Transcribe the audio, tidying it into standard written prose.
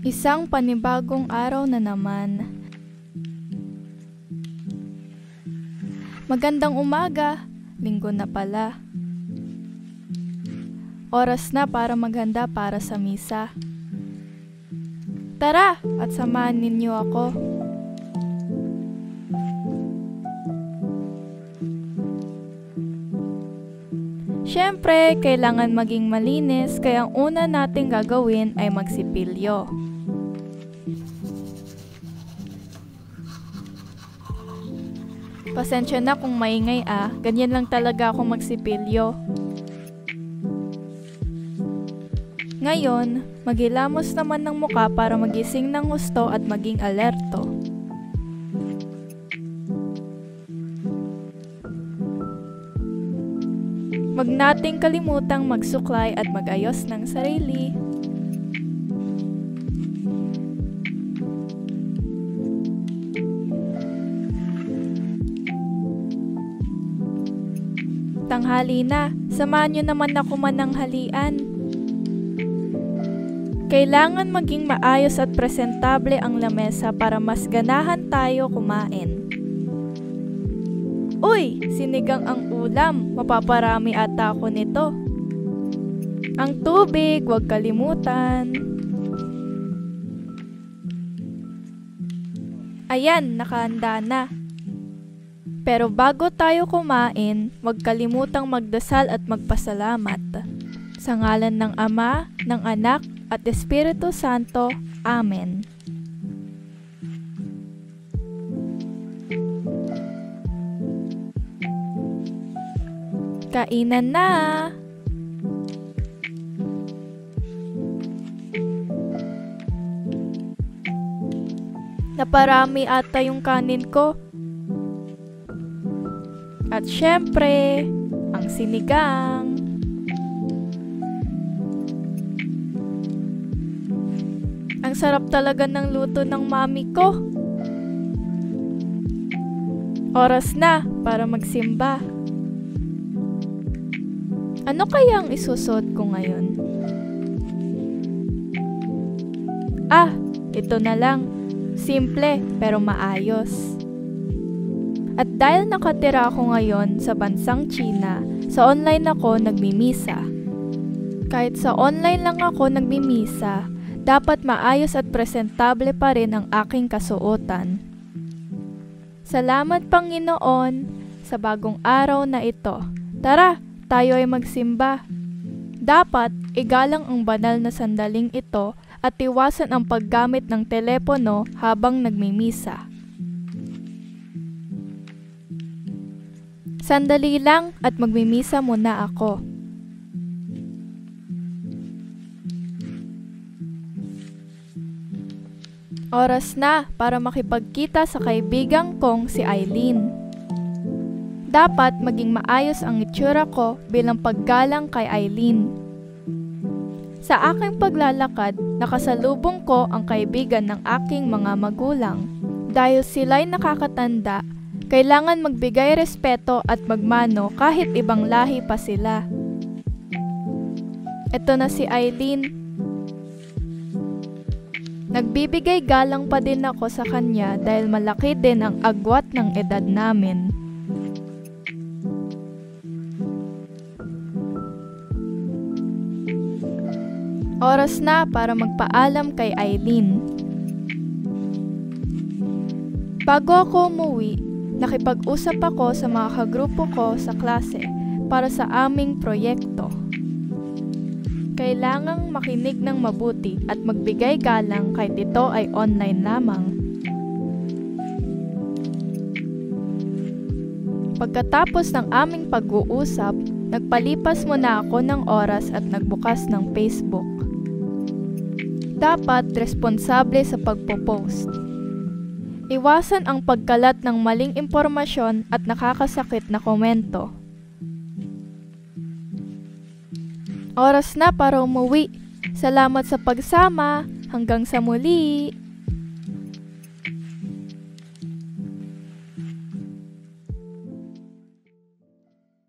Isang panibagong araw na naman. Magandang umaga, linggo na pala. Oras na para maghanda para sa misa. Tara at samahan ninyo ako. Siyempre, kailangan maging malinis kaya ang una nating gagawin ay magsipilyo. Pasensya na kung maingay ganyan lang talaga ako magsipilyo. Ngayon, maghilamos naman ng muka para magising ng husto at maging alerto. Wag nating kalimutang magsuklay at magayos ng sarili. Tanghali na, samahan nyo naman ako mananghalian. Kailangan maging maayos at presentable ang lamesa para mas ganahan tayo kumain. Uy, sinigang ang ulam, mapaparami ata ako nito. Ang tubig, huwag kalimutan. Ayan, nakahanda na. Pero bago tayo kumain, huwag kalimutang magdasal at magpasalamat. Sa ngalan ng Ama, ng Anak, at Espiritu Santo. Amen. Kainan na! Naparami ata yung kanin ko. At syempre, ang sinigang. Ang sarap talaga ng luto ng mami ko. Oras na para magsimba. Ano kaya ang isusuot ko ngayon? Ito na lang. Simple pero maayos. At dahil nakatira ako ngayon sa bansang China, sa online ako nagmimisa. Kahit sa online lang ako nagmimisa, dapat maayos at presentable pa rin ang aking kasuotan. Salamat Panginoon sa bagong araw na ito. Tara! Tayo ay magsimba. Dapat igalang ang banal na sandaling ito at iwasan ang paggamit ng telepono habang nagmimisa. Sandali lang at magmimisa muna ako. Oras na para makipagkita sa kaibigan kong si Eileen. Dapat maging maayos ang itsura ko bilang paggalang kay Eileen. Sa aking paglalakad, nakasalubong ko ang kaibigan ng aking mga magulang. Dahil sila'y nakakatanda, kailangan magbigay respeto at magmano kahit ibang lahi pa sila. Ito na si Eileen. Nagbibigay galang pa din ako sa kanya dahil malaki din ang agwat ng edad namin. Oras na para magpaalam kay Eileen. Bago ako umuwi, nakipag-usap ako sa mga kagrupo ko sa klase para sa aming proyekto. Kailangang makinig ng mabuti at magbigay galang kahit ito ay online lamang. Pagkatapos ng aming pag-uusap, nagpalipas muna ako ng oras at nagbukas ng Facebook. Dapat responsable sa pagpo-post. Iwasan ang pagkalat ng maling impormasyon at nakakasakit na komento. Oras na para umuwi. Salamat sa pagsama. Hanggang sa muli!